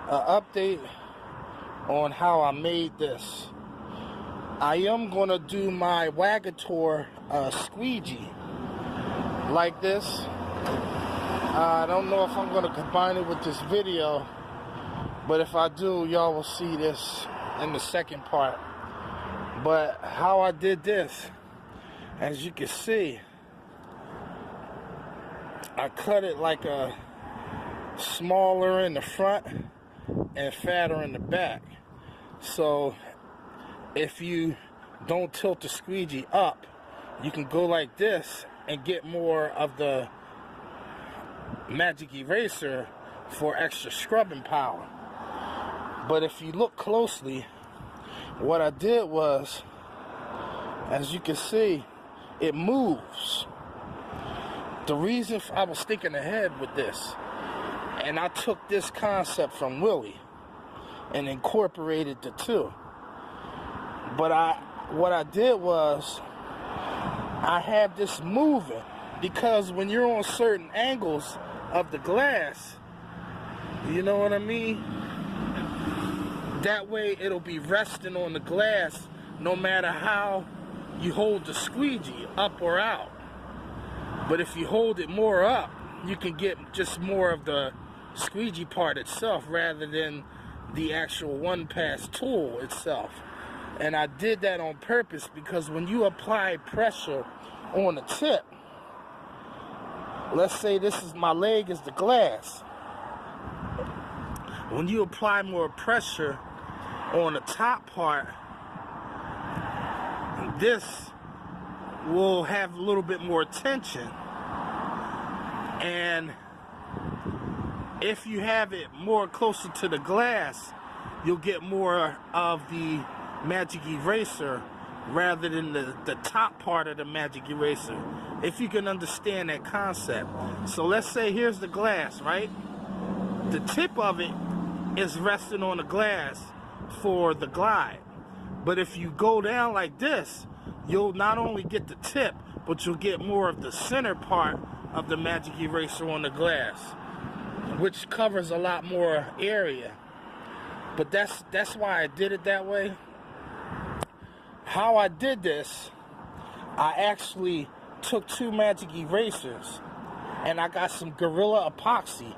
update on how I made this. I am gonna do my Wagtail squeegee like this. I don't know if I'm gonna combine it with this video, but if I do, y'all will see this in the second part. But how I did this, as you can see, I cut it like a smaller in the front and fatter in the back. So if you don't tilt the squeegee up, you can go like this and get more of the magic eraser for extra scrubbing power. But if you look closely, what I did was, as you can see, it moves. The reason I was thinking ahead with this, and I took this concept from Willie and incorporated the two. But what I did was, I had this moving because when you're on certain angles of the glass, you know what I mean? That way it'll be resting on the glass no matter how you hold the squeegee, up or out. But if you hold it more up, you can get just more of the squeegee part itself rather than the actual one-pass tool itself. And I did that on purpose because when you apply pressure on the tip, let's say this is my leg is the glass. When you apply more pressure on the top part, this will have a little bit more tension. And if you have it more closer to the glass, you'll get more of the magic eraser rather than the top part of the magic eraser, if you can understand that concept. So let's say here's the glass, right? The tip of it is resting on the glass for the glide. But if you go down like this, you'll not only get the tip, but you'll get more of the center part of the magic eraser on the glass, which covers a lot more area. But that's why I did it that way. How I did this, I actually took two magic erasers and I got some Gorilla Epoxy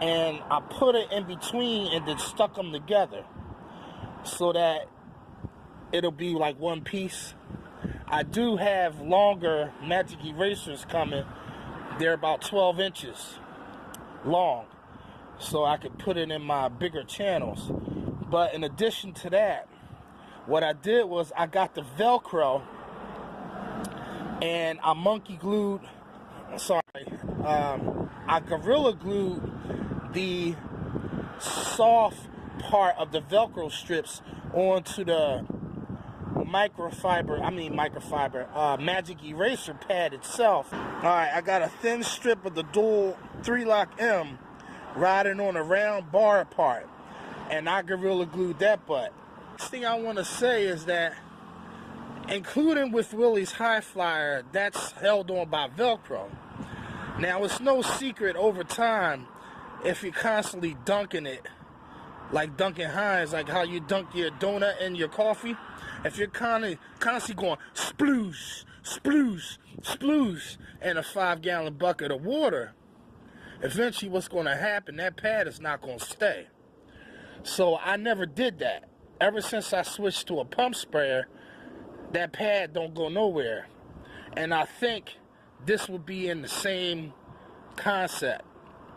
and I put it in between and then stuck them together so that it'll be like one piece. I do have longer magic erasers coming. They're about 12 inches long, so I could put it in my bigger channels. But in addition to that, what I did was I got the Velcro and I I Gorilla glued the soft part of the Velcro strips onto the magic eraser pad itself. Alright, I got a thin strip of the dual 3-lock M riding on a round bar part, and I Gorilla glued that butt. Next thing I want to say is that, including with Willie's High Flyer, that's held on by Velcro. Now, it's no secret over time, if you're constantly dunking it, like Duncan Hines, like how you dunk your donut in your coffee, if you're constantly going sploosh, sploosh, sploosh in a 5-gallon bucket of water, eventually what's going to happen, that pad is not going to stay. So I never did that. Ever since I switched to a pump sprayer, that pad don't go nowhere. And I think this would be in the same concept.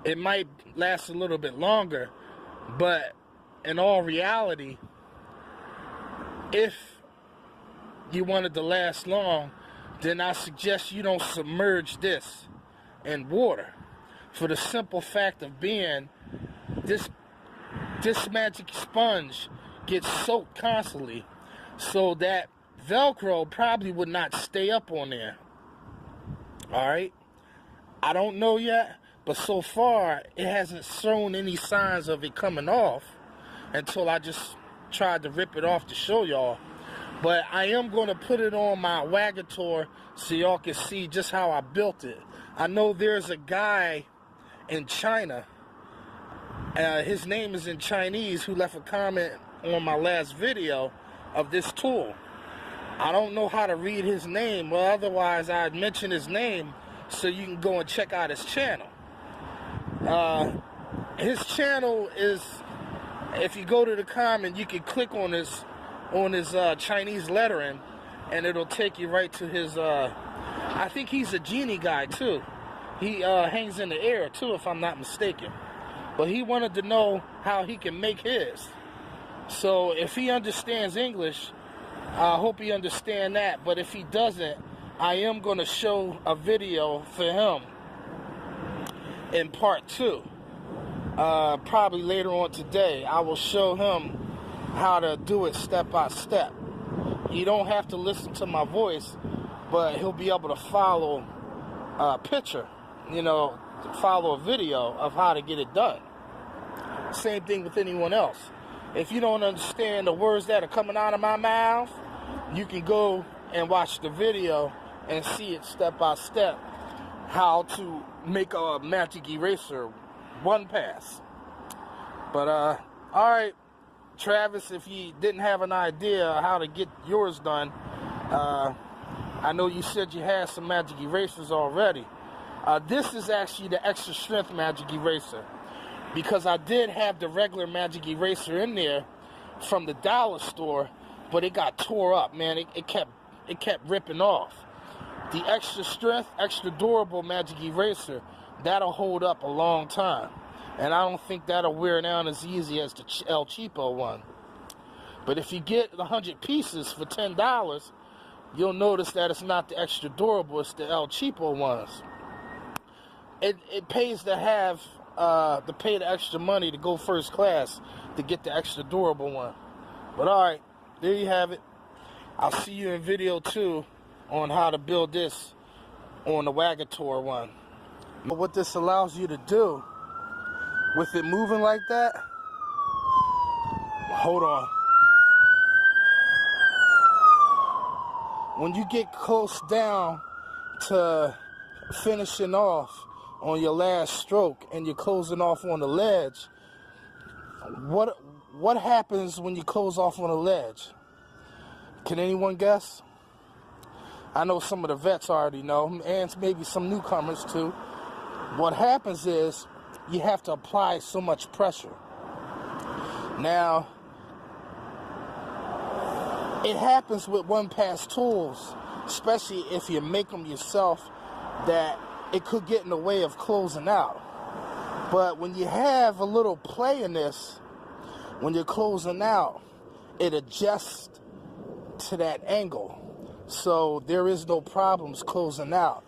It might last a little bit longer, but in all reality, if you want it to last long, then I suggest you don't submerge this in water. For the simple fact of being, this magic sponge gets soaked constantly, so that Velcro probably would not stay up on there. Alright? I don't know yet, but so far it hasn't shown any signs of it coming off until I just tried to rip it off to show y'all. But I am going to put it on my Wagtail so y'all can see just how I built it. I know there's a guy in China, His name is in Chinese, who left a comment on my last video of this tool. I don't know how to read his name, well, otherwise I'd mention his name so you can go and check out his channel. His channel is, if you go to the comment, you can click on his Chinese lettering, and it'll take you right to his, I think he's a genie guy too. He hangs in the air too, if I'm not mistaken. But he wanted to know how he can make his. So if he understands English, I hope he understands that. But if he doesn't, I am going to show a video for him in part 2. Probably later on today. I will show him how to do it step by step. He don't have to listen to my voice, but he'll be able to follow a picture, you know, follow a video of how to get it done. Same thing with anyone else. If you don't understand the words that are coming out of my mouth, you can go and watch the video and see it step by step how to make a magic eraser one pass. But alright, Travis, if you didn't have an idea how to get yours done, I know you said you had some magic erasers already. This is actually the extra strength magic eraser, because I did have the regular magic eraser in there from the dollar store, but it got tore up, man. It kept ripping off. The extra strength, extra durable magic eraser, that'll hold up a long time, and I don't think that'll wear down as easy as the El Cheapo one. But if you get 100 pieces for $10, you'll notice that it's not the extra durable, it's the El Cheapo ones. It pays to have to pay the extra money to go first class to get the extra durable one. But alright, there you have it. I'll see you in video 2 on how to build this on the Wagtail one. What this allows you to do with it moving like that, hold on. When you get close down to finishing off on your last stroke and you're closing off on the ledge, what happens when you close off on a ledge? Can anyone guess? I know some of the vets already know, and maybe some newcomers too. What happens is you have to apply so much pressure. Now, it happens with one-pass tools, especially if you make them yourself, that it could get in the way of closing out. But when you have a little play in this, when you're closing out, it adjusts to that angle. So there is no problems closing out.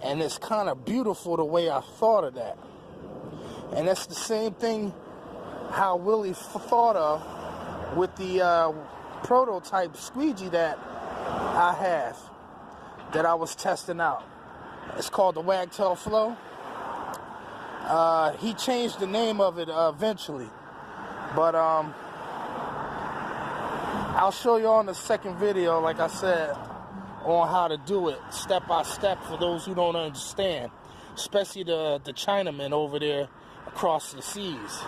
And it's kind of beautiful the way I thought of that. And that's the same thing how Willie thought of with the prototype squeegee that I have, that I was testing out. It's called the Wagtail Flow. He changed the name of it eventually, but I'll show you on the second video, like I said, on how to do it step by step for those who don't understand, especially the Chinamen over there across the seas,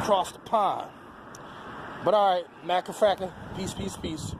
across the pond. But alright, Macafracka, peace, peace, peace.